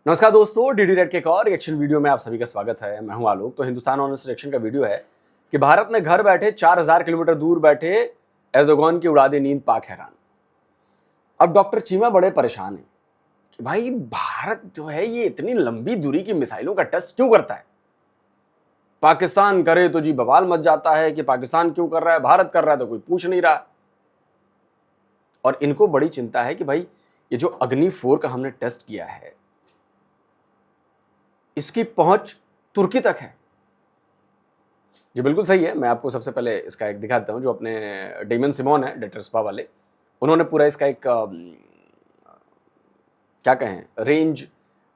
नमस्कार दोस्तों, DD red के एक और रिएक्शन वीडियो में आप सभी का स्वागत है। मैं हूं आलोक। तो हिंदुस्तान ऑनेस्ट रिएक्शन का वीडियो है कि भारत में घर बैठे 4000 किलोमीटर दूर बैठे एर्दोगान की उड़ा दी नींद, पाक हैरान। अब डॉक्टर चीमा बड़े परेशान हैं कि भाई भारत जो है ये इतनी लंबी दूरी की मिसाइलों का टेस्ट क्यों करता है। पाकिस्तान करे तो जी बवाल मच जाता है कि पाकिस्तान क्यों कर रहा है, भारत कर रहा है तो कोई पूछ नहीं रहा। और इनको बड़ी चिंता है कि भाई ये जो अग्नि 4 का हमने टेस्ट किया है इसकी पहुंच तुर्की तक है। जी बिल्कुल सही है। मैं आपको सबसे पहले इसका एक दिखा देता हूं। जो अपने डेमन सिमोन है डेटर स्पा वाले, उन्होंने पूरा इसका एक क्या कहें रेंज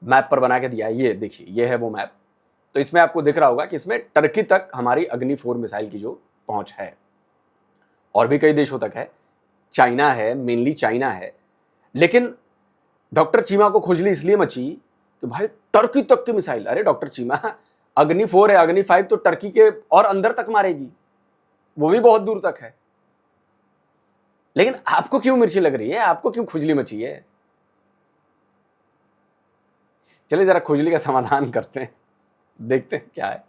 मैप पर बना के दिया है। ये देखिए, ये है वो मैप। तो इसमें आपको दिख रहा होगा कि इसमें टर्की तक हमारी अग्नि 4 मिसाइल की जो पहुंच है, और भी कई देशों तक है, चाइना है, मेनली चाइना है। लेकिन डॉक्टर चीमा को खुजली इसलिए मची कि भाई टर्की तक की मिसाइल। अरे डॉक्टर चीमा, अग्नि 4 है, अग्नि 5 तो टर्की के और अंदर तक मारेगी, वो भी बहुत दूर तक है। लेकिन आपको क्यों मिर्ची लग रही है, आपको क्यों खुजली मची है? चलिए जरा खुजली का समाधान करते हैं, देखते हैं क्या है।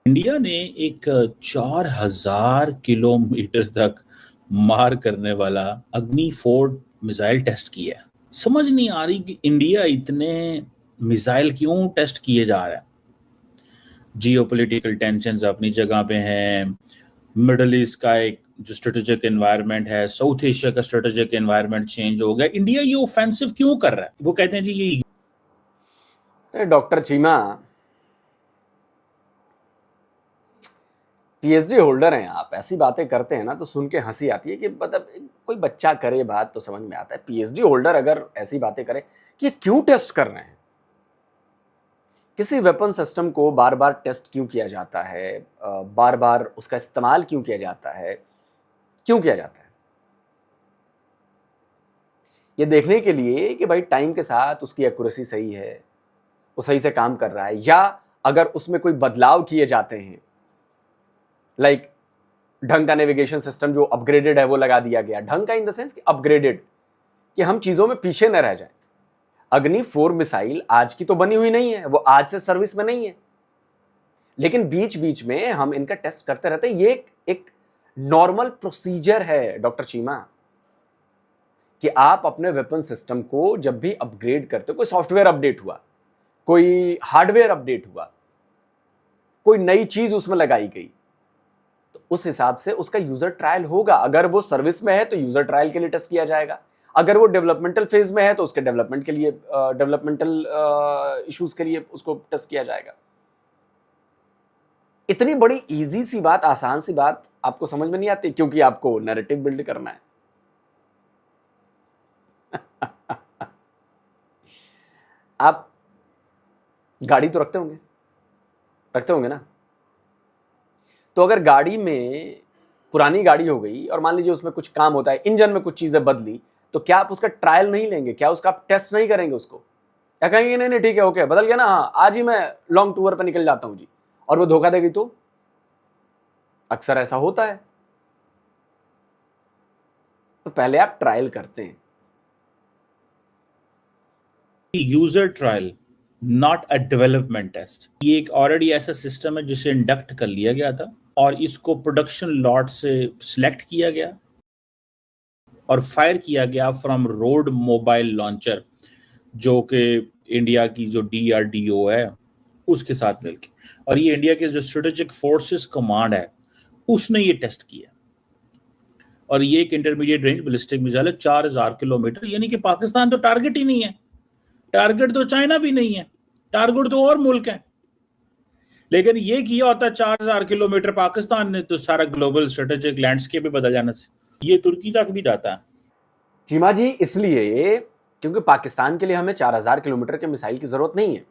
इंडिया ने एक 4000 किलोमीटर तक मार करने वाला अग्नि 4 मिसाइल टेस्ट किया है। समझ नहीं आ रही कि इंडिया इतने मिसाइल क्यों टेस्ट किए जा रहा है। जियोपॉलिटिकल टेंशंस अपनी जगह पे हैं, मिडल ईस्ट का एक जो स्ट्रेटेजिक एनवायरनमेंट है, साउथ एशिया का स्ट्रेटेजिक एनवायरनमेंट चेंज हो गया। इंडिया ये ऑफेंसिव क्यों कर रहा है? वो कहते हैं जी ये डॉक्टर चीमा पीएचडी होल्डर हैं आप, ऐसी बातें करते हैं ना तो सुन के हंसी आती है कि मतलब कोई बच्चा करे बात तो समझ में आता है। पीएचडी होल्डर अगर ऐसी बातें करे कि क्यों टेस्ट कर रहे हैं, किसी वेपन सिस्टम को बार बार टेस्ट क्यों किया जाता है, बार बार उसका इस्तेमाल क्यों किया जाता है, क्यों किया जाता है? ये देखने के लिए कि भाई टाइम के साथ उसकी एक्यूरेसी सही है, वो सही से काम कर रहा है, या अगर उसमें कोई बदलाव किए जाते हैं, लाइक ढंग का नेविगेशन सिस्टम जो अपग्रेडेड है वो लगा दिया गया। ढंग का इन द सेंस कि अपग्रेडेड, कि हम चीजों में पीछे न रह जाएं। अग्नि 4 मिसाइल आज की तो बनी हुई नहीं है, वो आज से सर्विस में नहीं है, लेकिन बीच बीच में हम इनका टेस्ट करते रहते हैं। ये एक नॉर्मल प्रोसीजर है डॉक्टर चीमा, कि आप अपने वेपन सिस्टम को जब भी अपग्रेड करते हो, कोई सॉफ्टवेयर अपडेट हुआ, कोई हार्डवेयर अपडेट हुआ, कोई नई चीज उसमें लगाई गई, तो उस हिसाब से उसका यूजर ट्रायल होगा। अगर वो सर्विस में है तो यूजर ट्रायल के लिए टेस्ट किया जाएगा, अगर वो डेवलपमेंटल फेज में है तो उसके डेवलपमेंट के लिए, डेवलपमेंटल इश्यूज के लिए उसको टेस्ट किया जाएगा। इतनी बड़ी इजी सी बात, आसान सी बात आपको समझ में नहीं आती, क्योंकि आपको नैरेटिव बिल्ड करना है। आप गाड़ी तो रखते होंगे ना। तो अगर गाड़ी में पुरानी गाड़ी हो गई और मान लीजिए उसमें कुछ काम होता है, इंजन में कुछ चीजें बदली, तो क्या आप उसका ट्रायल नहीं लेंगे? क्या उसका आप टेस्ट नहीं करेंगे उसको? क्या कहेंगे नहीं नहीं ठीक है, ओके, बदल गया ना, हाँ आज ही मैं लॉन्ग टूर पर निकल जाता हूं जी, और वो धोखा देगी तो? अक्सर ऐसा होता है। तो पहले आप ट्रायल करते हैं। User trial, not a development test. ये एक ऑलरेडी ऐसा सिस्टम है जिसे इंडक्ट कर लिया गया था और इसको प्रोडक्शन लॉट से सिलेक्ट किया गया और फायर किया गया फ्रॉम रोड मोबाइल लॉन्चर, जो कि इंडिया की जो DRDO है उसके साथ मिलकर, और ये इंडिया के जो स्ट्रेटेजिक फोर्सेस कमांड है उसने ये टेस्ट किया। और ये एक इंटरमीडिएट रेंज बैलिस्टिक मिसाइल है 4000 किलोमीटर, यानी कि पाकिस्तान तो टारगेट ही नहीं है, टारगेट तो चाइना भी नहीं है, टारगेट तो और मुल्क है। लेकिन ये किया होता 4000 किलोमीटर पाकिस्तान ने, तो सारा ग्लोबल स्ट्रेटेजिक लैंडस्केप भी बदल जाना से ये तुर्की तक भी जाता है। चीमा जी इसलिए क्योंकि पाकिस्तान के लिए हमें 4000 किलोमीटर के मिसाइल की जरूरत नहीं है।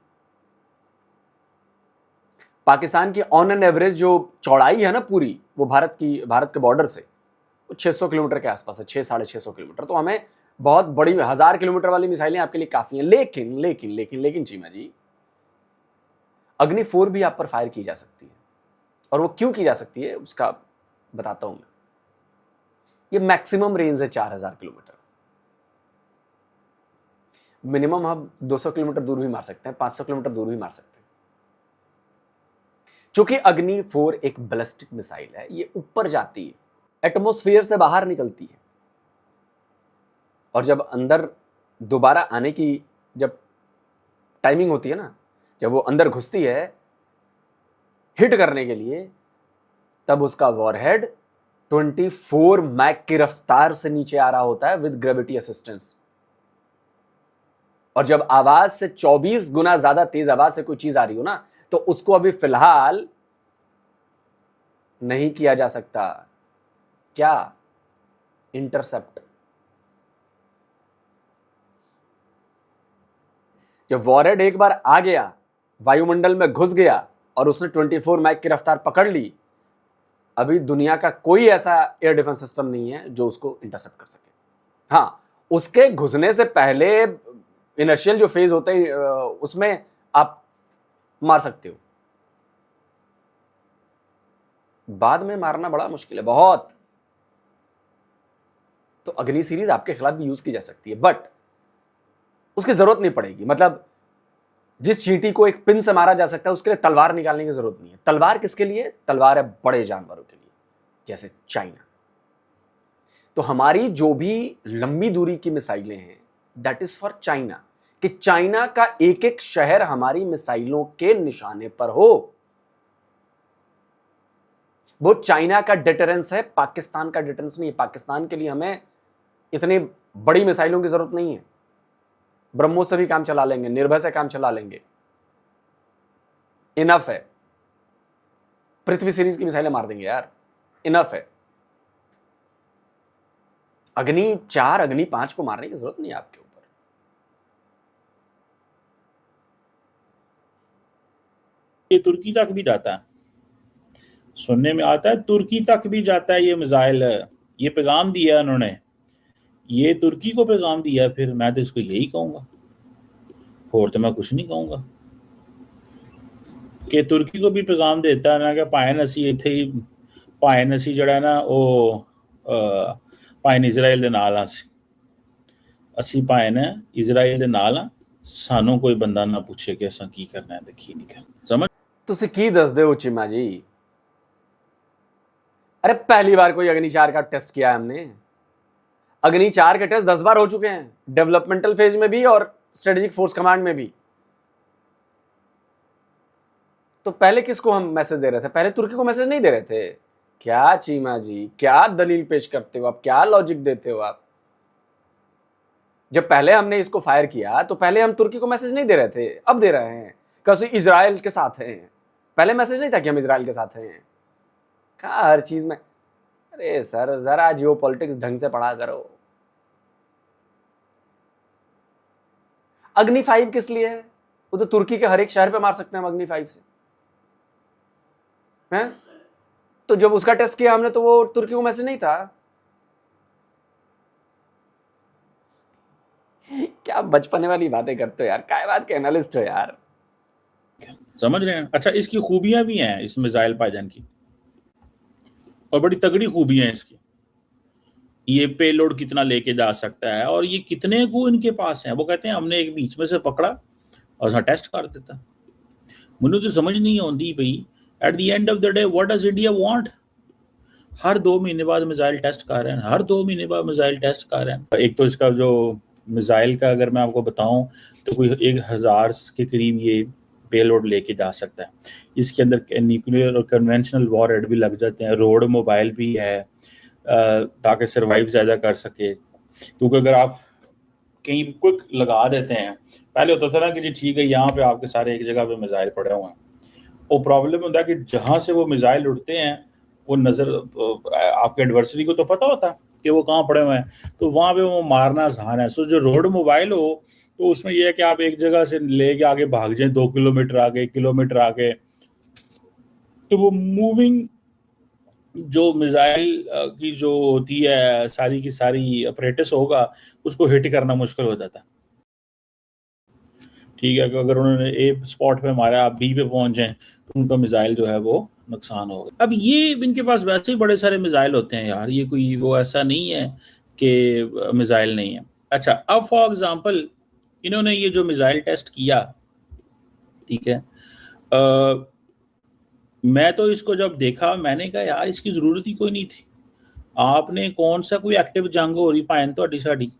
पाकिस्तान की ऑन एन एवरेज जो चौड़ाई है ना पूरी, वो भारत के बॉर्डर से 600 किलोमीटर के आसपास है, 600-650 किलोमीटर। तो हमें बहुत बड़ी 1000 किलोमीटर वाली मिसाइलें आपके लिए काफी हैं। लेकिन लेकिन लेकिन लेकिन चीमा जी, अग्नि 4 भी आप पर फायर की जा सकती है, और वो क्यों की जा सकती है उसका बताता हूं मैं। ये मैक्सिमम रेंज है 4000 किलोमीटर। मिनिमम हम 200 किलोमीटर दूर भी मार सकते हैं, 500 किलोमीटर दूर भी मार सकते हैं। चूंकि अग्नि 4 एक बैलिस्टिक मिसाइल है, ये ऊपर जाती है, एटमॉस्फेयर से बाहर निकलती है, और जब अंदर दोबारा आने की जब टाइमिंग होती है ना, जब वो अंदर घुसती है हिट करने के लिए, तब उसका वॉरहेड 24 मैक की रफ्तार से नीचे आ रहा होता है विद ग्रेविटी असिस्टेंस। और जब आवाज से 24 गुना ज्यादा तेज आवाज से कोई चीज आ रही हो ना, तो उसको अभी फिलहाल नहीं किया जा सकता, क्या? इंटरसेप्ट। जब वॉरहेड एक बार आ गया, वायुमंडल में घुस गया और उसने 24 मैक की रफ्तार पकड़ ली, अभी दुनिया का कोई ऐसा एयर डिफेंस सिस्टम नहीं है जो उसको इंटरसेप्ट कर सके। हाँ, उसके घुसने से पहले इनर्शियल जो फेज होता है उसमें आप मार सकते हो, बाद में मारना बड़ा मुश्किल है, बहुत। तो अग्नि सीरीज आपके खिलाफ भी यूज की जा सकती है, बट उसकी जरूरत नहीं पड़ेगी। मतलब जिस चींटी को एक पिन से मारा जा सकता है, उसके लिए तलवार निकालने की जरूरत नहीं है। तलवार किसके लिए? तलवार है बड़े जानवरों के लिए, जैसे चाइना। तो हमारी जो भी लंबी दूरी की मिसाइलें हैं, दैट इज फॉर चाइना, कि चाइना का एक एक शहर हमारी मिसाइलों के निशाने पर हो। वो चाइना का डिटरेंस है, पाकिस्तान का डिटरेंस नहीं है। पाकिस्तान के लिए हमें इतनी बड़ी मिसाइलों की जरूरत नहीं है, ब्रह्मोस से भी काम चला लेंगे, निर्भय से काम चला लेंगे, इनफ है। पृथ्वी सीरीज की मिसाइलें मार देंगे यार, इनफ है। अग्नि 4 अग्नि 5 को मारने की जरूरत नहीं है आपके ऊपर। ये तुर्की तक भी जाता है, सुनने में आता है तुर्की तक भी जाता है ये मिसाइल। ये पैगाम दिया उन्होंने, ये तुर्की को पैगाम दिया। फिर मैं तो इसको यही कहूंगा, और तो मैं कुछ नहीं कहूंगा, कि तुर्की को भी पैगाम देता है ना कि भाएं असी इत्थे ही भाएं असी जड़ा ना वो भाएं इजराइल दे नाल हां, असी भाएं इजराइल दे नाल हां, सानू कोई बंदा ना पूछे कि असां की करना है ते की नहीं करना। समझ तुसी की दस दे हो चीमा जी? अरे पहली बार कोई अग्नि 4 का टेस्ट किया है हमने। अग्नि 4 के टेस्ट 10 बार हो चुके हैं, डेवलपमेंटल फेज में भी और स्ट्रेटेजिक फोर्स कमांड में भी। तो पहले किसको हम मैसेज दे रहे थे? पहले तुर्की को मैसेज नहीं दे रहे थे। क्या चीमा जी, क्या दलील पेश करते हो आप, क्या लॉजिक देते हो आप? जब पहले हमने इसको फायर किया तो पहले हम तुर्की को मैसेज नहीं दे रहे थे, अब दे रहे हैं कैसे इजराइल के साथ हैं। पहले मैसेज नहीं था कि हम इजराइल के साथ हैं। कहा हर चीज में, अरे सर जरा जियो पॉलिटिक्स ढंग से पढ़ा करो। अग्नि 5 किस लिए है? वो तो तुर्की के हर एक शहर पे मार सकते हैं हम अग्नि 5 से, हैं? तो जब उसका टेस्ट किया हमने तो वो तुर्की को मैसेज नहीं था। क्या बचपने वाली बातें करते हो यार, काय बात के एनालिस्ट हो यार। समझ रहे हैं? अच्छा, इसकी खूबियां भी हैं इस मिसाइल पायजान की, और बड़ी तगड़ी खूबियां हैं इसकी। ये पेलोड कितना लेके जा सकता है और ये कितने को इनके पास है। वो कहते हैं हमने एक बीच में से पकड़ा और उसने टेस्ट कर देता। मुझे तो समझ नहीं आती भाई, at the end of the day what does India want? हर 2 महीने बाद मिसाइल टेस्ट कर रहे हैं, हर 2 महीने बाद मिसाइल टेस्ट कर रहे हैं। एक तो इसका जो मिसाइल का अगर मैं आपको बताऊं तो कोई 1000 के करीब ये पेलोड लेके जा सकता है। इसके अंदर न्यूक्लियर और कन्वेंशनल वॉरहेड भी लग जाते हैं, रोड मोबाइल भी है ताकि सर्वाइव ज़्यादा कर सके। क्योंकि अगर आप कहीं क्विक लगा देते हैं, पहले होता था ना कि जी ठीक है यहाँ पे आपके सारे एक जगह पे मिसाइल पड़े हुए हैं, वो प्रॉब्लम होता है कि जहाँ से वो मिसाइल उड़ते हैं वो नज़र आपके एडवर्सरी को तो पता होता है कि वो कहाँ पड़े हुए हैं, तो वहाँ पे वो मारना आसान है। सो जो रोड मोबाइल हो तो उसमें यह है कि आप एक जगह से लेके आगे भाग जाएं 2 किलोमीटर आगे, 1 किलोमीटर आगे, तो वो मूविंग जो मिसाइल की जो होती है सारी की सारी अपरेटस होगा उसको हिट करना मुश्किल हो जाता है। ठीक है, अगर उन्होंने ए स्पॉट पे मारा, आप बी पे पहुंच जाएं तो उनका मिसाइल जो है वो नुकसान होगा। अब ये इनके पास वैसे ही बड़े सारे मिसाइल होते हैं यार, ये कोई वो ऐसा नहीं है कि मिसाइल नहीं है। अच्छा, अब फॉर एग्जांपल इन्होंने ये जो मिसाइल टेस्ट किया, ठीक है, मैं तो इसको जब देखा मैंने कहा यार इसकी जरूरत ही कोई नहीं थी। आपने कौन सा कोई एक्टिव जंग हो रही पायन तो साड़ी।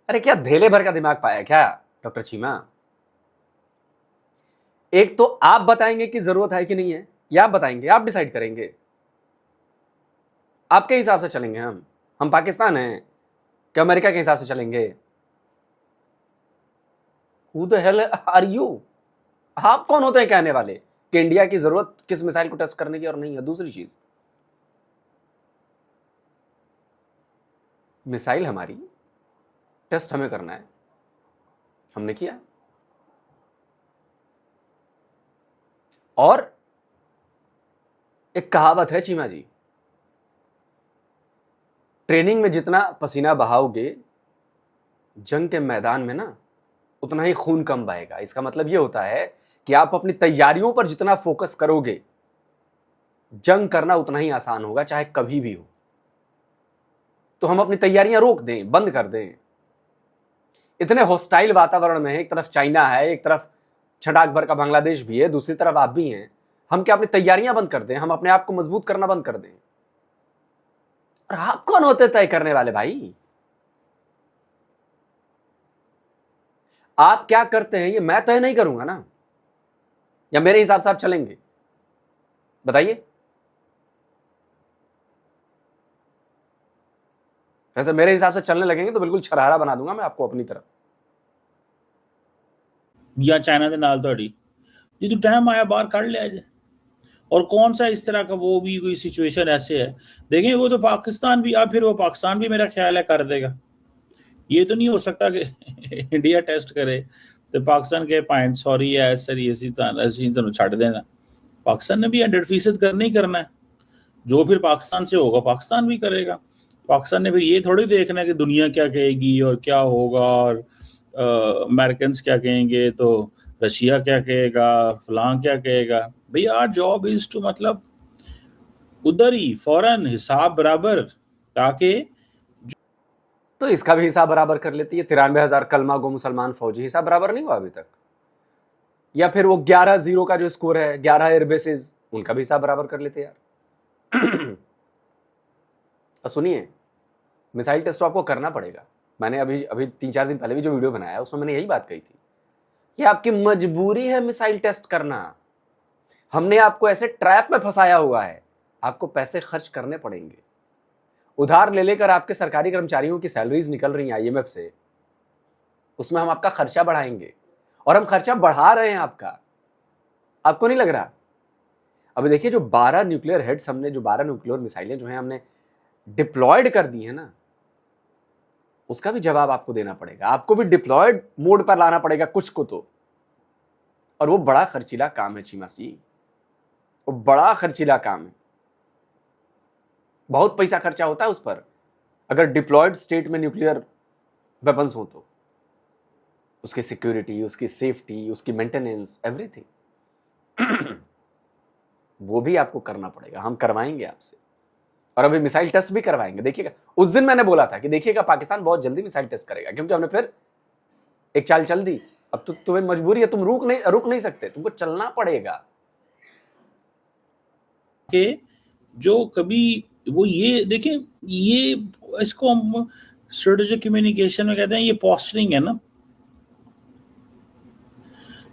अरे क्या धेले भर का दिमाग पाया क्या डॉक्टर चीमा? एक तो आप बताएंगे कि जरूरत है कि नहीं है, या आप बताएंगे, आप डिसाइड करेंगे, आपके हिसाब से चलेंगे। हम पाकिस्तान हैं कि अमेरिका के हिसाब से चलेंगे? Who the hell are you? आप कौन होते हैं कहने वाले कि इंडिया की जरूरत किस मिसाइल को टेस्ट करने की और नहीं है? दूसरी चीज, मिसाइल हमारी, टेस्ट हमें करना है, हमने किया। और एक कहावत है चीमा जी, ट्रेनिंग में जितना पसीना बहाओगे जंग के मैदान में ना उतना ही खून कम बहेगा। इसका मतलब यह होता है कि आप अपनी तैयारियों पर जितना फोकस करोगे जंग करना उतना ही आसान होगा, चाहे कभी भी हो। तो हम अपनी तैयारियां रोक दें, बंद कर दें। इतने हॉस्टाइल वातावरण में है, एक तरफ चाइना है, एक तरफ छटाक भर का बांग्लादेश भी है, दूसरी तरफ आप भी हैं। हम क्या अपनी तैयारियां बंद कर दें? हम अपने आप को मजबूत करना बंद कर दें? और आप कौन होते तय करने वाले भाई? आप क्या करते हैं ये मैं तय नहीं करूंगा ना, या मेरे हिसाब से आप चलेंगे? बताइए। वैसे मेरे हिसाब से चलने लगेंगे तो बिल्कुल छरहारा बना दूंगा मैं आपको अपनी तरफ। या चाइना के नाल तोड़ी जी तू टाइम आया बाहर काट लिया जाए। और कौन सा इस तरह का वो भी कोई सिचुएशन ऐसे है, देखें वो तो पाकिस्तान भी, अब फिर वो पाकिस्तान भी मेरा ख्याल है कर देगा। ये तो नहीं हो सकता कि इंडिया टेस्ट करे तो पाकिस्तान के पॉइंट सॉरी है सर ऐसी तो छड़ देना। पाकिस्तान ने भी 100% करना ही करना है। जो फिर पाकिस्तान से होगा पाकिस्तान भी करेगा। पाकिस्तान ने फिर ये थोड़ी देखना है कि दुनिया क्या कहेगी और क्या होगा, और अमेरिकन क्या कहेंगे तो रशिया क्या कहेगा, फलां क्या कहेगा। भाई आवर जॉब इज टू मतलब उधर ही फौरन हिसाब बराबर, ताकि तो इसका भी हिसाब बराबर कर लेती है। 93,000 कलमा गो मुसलमान फौजी, हिसाब बराबर नहीं हुआ अभी तक? या फिर वो 11-0 का जो स्कोर है, 11 एयरबेसेस, उनका भी हिसाब बराबर कर लेते यार। और सुनिए, मिसाइल टेस्ट तो आपको करना पड़ेगा। मैंने अभी 3-4 दिन पहले भी जो वीडियो बनाया उसमें मैंने यही बात कही थी कि आपकी मजबूरी है मिसाइल टेस्ट करना। हमने आपको ऐसे ट्रैप में फंसाया हुआ है, आपको पैसे खर्च करने पड़ेंगे। उधार ले लेकर आपके सरकारी कर्मचारियों की सैलरीज निकल रही हैं आईएमएफ से, उसमें हम आपका खर्चा बढ़ाएंगे। और हम खर्चा बढ़ा रहे हैं आपका, आपको नहीं लग रहा? अभी देखिए जो 12 न्यूक्लियर हेड्स हमने, जो 12 न्यूक्लियर मिसाइलें जो हैं हमने डिप्लॉयड कर दी है ना, उसका भी जवाब आपको देना पड़ेगा। आपको भी डिप्लॉयड मोड पर लाना पड़ेगा कुछ को तो। और वो बड़ा खर्चीला काम है चीमा सी, वो बड़ा खर्चीला काम है। बहुत पैसा खर्चा होता है उस पर, अगर डिप्लॉयड स्टेट में न्यूक्लियर वेपन्स हो तो। उसकी सिक्योरिटी, उसकी सेफ्टी, उसकी मेंटेनेंस, एवरीथिंग वो भी आपको करना पड़ेगा। हम करवाएंगे आपसे, और अभी मिसाइल टेस्ट भी करवाएंगे। देखिएगा, उस दिन मैंने बोला था कि देखिएगा पाकिस्तान बहुत जल्दी मिसाइल टेस्ट करेगा, क्योंकि हमने फिर एक चाल चल दी। अब तो तुम्हें मजबूरी है, तुम रुक नहीं सकते, तुमको चलना पड़ेगा। कि जो कभी वो ये देखें, ये इसको हम स्ट्रेटेजिक कम्युनिकेशन में कहते हैं, ये पोस्चरिंग है ना,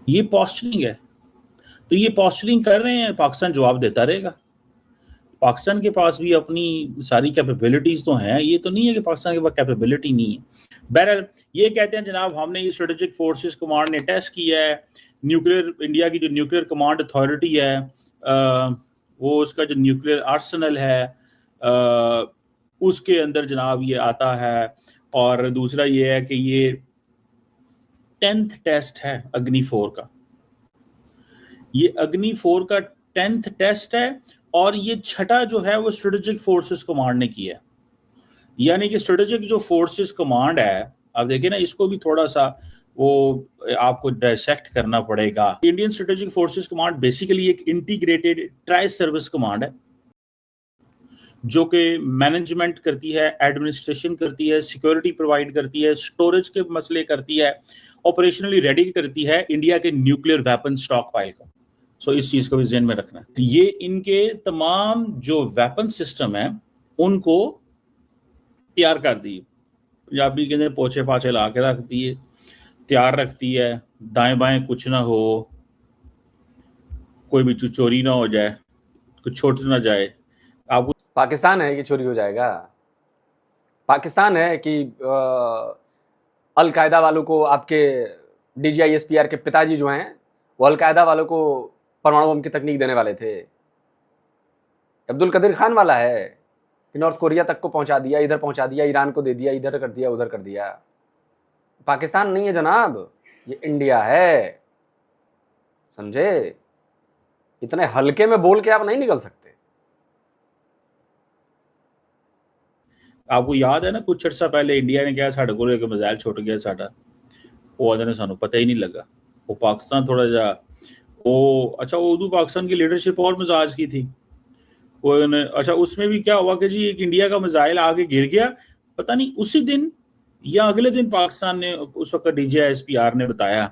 ये पोस्चरिंग है। तो ये पोस्चरिंग कर रहे हैं, पाकिस्तान जवाब देता रहेगा। पाकिस्तान के पास भी अपनी सारी कैपेबिलिटीज तो हैं, ये तो नहीं है कि पाकिस्तान के पास कैपेबिलिटी नहीं है। बहरहाल ये कहते हैं जनाब हमने ये स्ट्रेटेजिक फोर्सेस कमांड ने टेस्ट किया है। न्यूक्लियर, इंडिया की जो न्यूक्लियर कमांड अथॉरिटी है, वो उसका जो न्यूक्लियर आर्सेनल है उसके अंदर जनाब ये आता है। और दूसरा ये है कि ये 10th टेस्ट है अग्नि 4 का, ये अग्नि 4 का 10th टेस्ट है। और ये छठा जो है वो स्ट्रेटेजिक फोर्सेस कमांड ने किया है। यानी कि स्ट्रेटेजिक जो फोर्सेस कमांड है, आप देखिए ना, इसको भी थोड़ा सा वो आपको डायसेक्ट करना पड़ेगा। Indian strategic forces command basically एक इंटीग्रेटेड ट्राई सर्विस कमांड है। जो कि मैनेजमेंट करती है, एडमिनिस्ट्रेशन करती है, सिक्योरिटी प्रोवाइड करती है, स्टोरेज के मसले करती है, ऑपरेशनली रेडी करती है इंडिया के न्यूक्लियर वेपन स्टॉक पाइल को। सो इस चीज को भी ध्यान में रखना है। ये इनके तमाम जो वेपन सिस्टम है उनको तैयार कर दी, पंजाबी कहते पोछे पाछे ला के रख दिए, तैयार रखती है, दाएं बाएं कुछ ना हो, कोई भी चोरी ना हो जाए, कुछ छोट ना जाए। आपको पाकिस्तान है कि चोरी हो जाएगा? पाकिस्तान है कि अलकायदा वालों को, आपके DGISPR के पिताजी जो हैं वो अलकायदा वालों को परमाणु बम की तकनीक देने वाले थे? अब्दुल कदीर खान वाला है कि नॉर्थ कोरिया तक को पहुंचा दिया, इधर पहुंचा दिया, ईरान को दे दिया, इधर कर दिया, उधर कर दिया? पाकिस्तान नहीं है जनाब, ये इंडिया है, समझे? इतने हल्के में बोल के आप नहीं निकल सकते। आपको याद है ना कुछ अर्सा पहले इंडिया ने क्या साढ़े को एक मिसाइल छुट गया साडा, वो आदमी सानू पता ही नहीं लगा। वो पाकिस्तान थोड़ा जा वो अच्छा, वो उदू पाकिस्तान की लीडरशिप और मिजाज की थी वो अच्छा, उसमें भी क्या हुआ कि जी एक इंडिया का मिसाइल आगे गिर गया, पता नहीं उसी दिन या अगले दिन पाकिस्तान ने, उस वक्त DGISPR ने बताया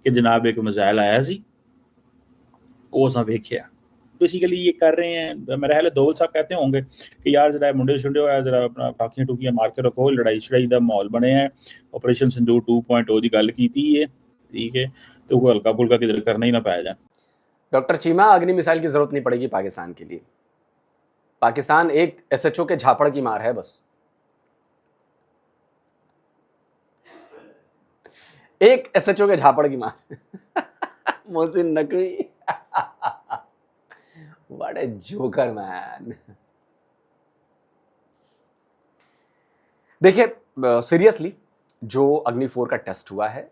कि जनाब एक मिसाइल आया सी, वो असा वेख्या। बेसिकली ये कर रहे हैं, मेरा ख्याल है दोवल साहब कहते होंगे कि यार जरा मुंडे शुंडे होया, जरा अपना टाकियां टूकियां मार के रखो, लड़ाई शड़ाई का माहौल बने है, ऑपरेशन सिंदूर 2.0 की गल की है, ठीक है, तो कोई हल्का फुल्का किधर करना ही ना पाया जाए। डॉक्टर चीमा, अग्नि मिसाइल की जरूरत नहीं पड़ेगी पाकिस्तान के लिए। पाकिस्तान एक SHO के झापड़ की मार है बस, एक SHO के झापड़ की मार। Mohsin Naqvi, what A joker man. देखिए सीरियसली, जो अग्नि 4 का टेस्ट हुआ है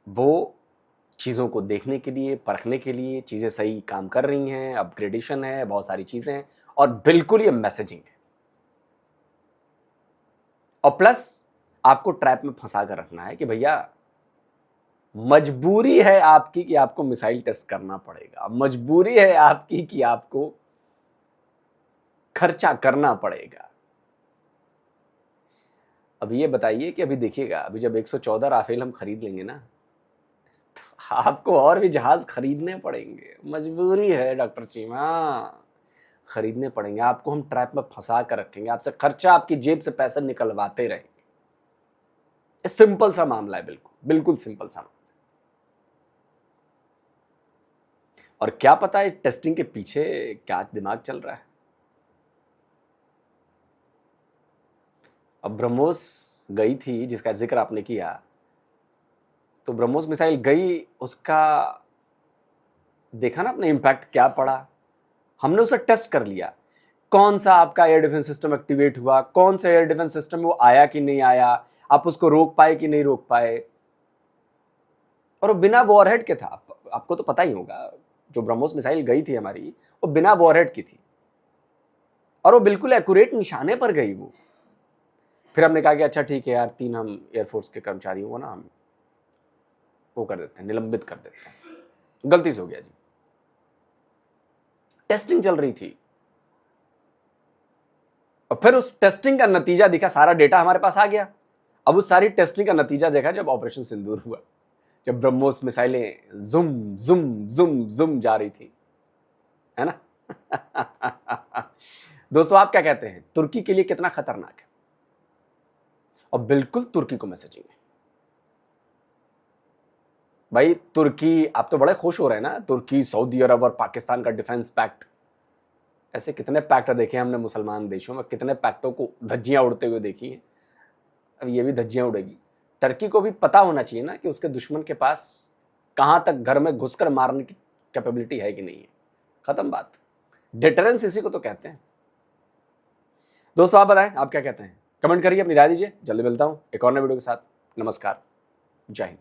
वो चीज़ों को देखने के लिए, परखने के लिए, चीज़ें सही काम कर रही हैं, अपग्रेडेशन है, बहुत सारी चीज़ें हैं, और बिल्कुल ये मैसेजिंग है। और प्लस आपको ट्रैप में फंसा कर रखना है कि भैया मजबूरी है आपकी कि आपको मिसाइल टेस्ट करना पड़ेगा, मजबूरी है आपकी कि आपको खर्चा करना पड़ेगा। अब ये बताइए कि अभी देखिएगा, अभी जब 114 राफेल हम खरीद लेंगे ना, तो आपको और भी जहाज खरीदने पड़ेंगे। मजबूरी है डॉक्टर चीमा, खरीदने पड़ेंगे आपको, हम ट्रैप में फंसा कर रखेंगे, आपसे खर्चा, आपकी जेब से पैसे निकलवाते रहेंगे। सिंपल सा मामला है, बिल्कुल बिल्कुल सिंपल सा मामला। और क्या पता है टेस्टिंग के पीछे क्या दिमाग चल रहा है। अब ब्रह्मोस गई थी जिसका जिक्र आपने किया, तो ब्रह्मोस मिसाइल गई, उसका देखा ना आपने इम्पैक्ट क्या पड़ा। हमने उसे टेस्ट कर लिया, कौन सा आपका एयर डिफेंस सिस्टम एक्टिवेट हुआ, कौन सा एयर डिफेंस सिस्टम वो आया कि नहीं आया, आप उसको रोक पाए कि नहीं रोक पाए। और वो बिना वॉरहेड के था, आपको तो पता ही होगा, जो ब्रह्मोस मिसाइल गई थी हमारी, वो बिना वॉरहेड की थी, और वो बिल्कुल एक्यूरेट निशाने पर गई वो। फिर हमने कहा कि अच्छा ठीक है यार, 3 हम एयरफोर्स के कर्मचारियों को ना हम वो कर देते हैं, निलंबित कर देते हैं, गलती से हो गया जी। टेस्टिंग चल रही थी, और फिर उस टेस्टिंग का नतीजा दिखा, सारा डेटा हमारे पास आ गया। अब उस सारी टेस्टिंग का नतीजा देखा जब ऑपरेशन सिंदूर हुआ, जब ब्रह्मोस मिसाइलें जुम जुम जुम जुम जा रही थी, है ना। दोस्तों आप क्या कहते हैं, तुर्की के लिए कितना खतरनाक है? और बिल्कुल तुर्की को मैसेजिंग है भाई। तुर्की, आप तो बड़े खुश हो रहे हैं ना, तुर्की, सऊदी अरब और पाकिस्तान का डिफेंस पैक्ट। ऐसे कितने पैक्ट देखे हमने मुसलमान देशों में, कितने पैक्टों को धज्जियां उड़ते हुए देखी हैं। अब ये भी धज्जियां उड़ेगी। टर्की को भी पता होना चाहिए ना कि उसके दुश्मन के पास कहां तक घर में घुसकर मारने की कैपेबिलिटी है कि नहीं है। खत्म बात। डिटरेंस इसी को तो कहते हैं। दोस्तों आप बताएं, आप क्या कहते हैं, कमेंट करिए, अपनी राय दीजिए। जल्दी मिलता हूं एक और नए वीडियो के साथ। नमस्कार, जय हिंद।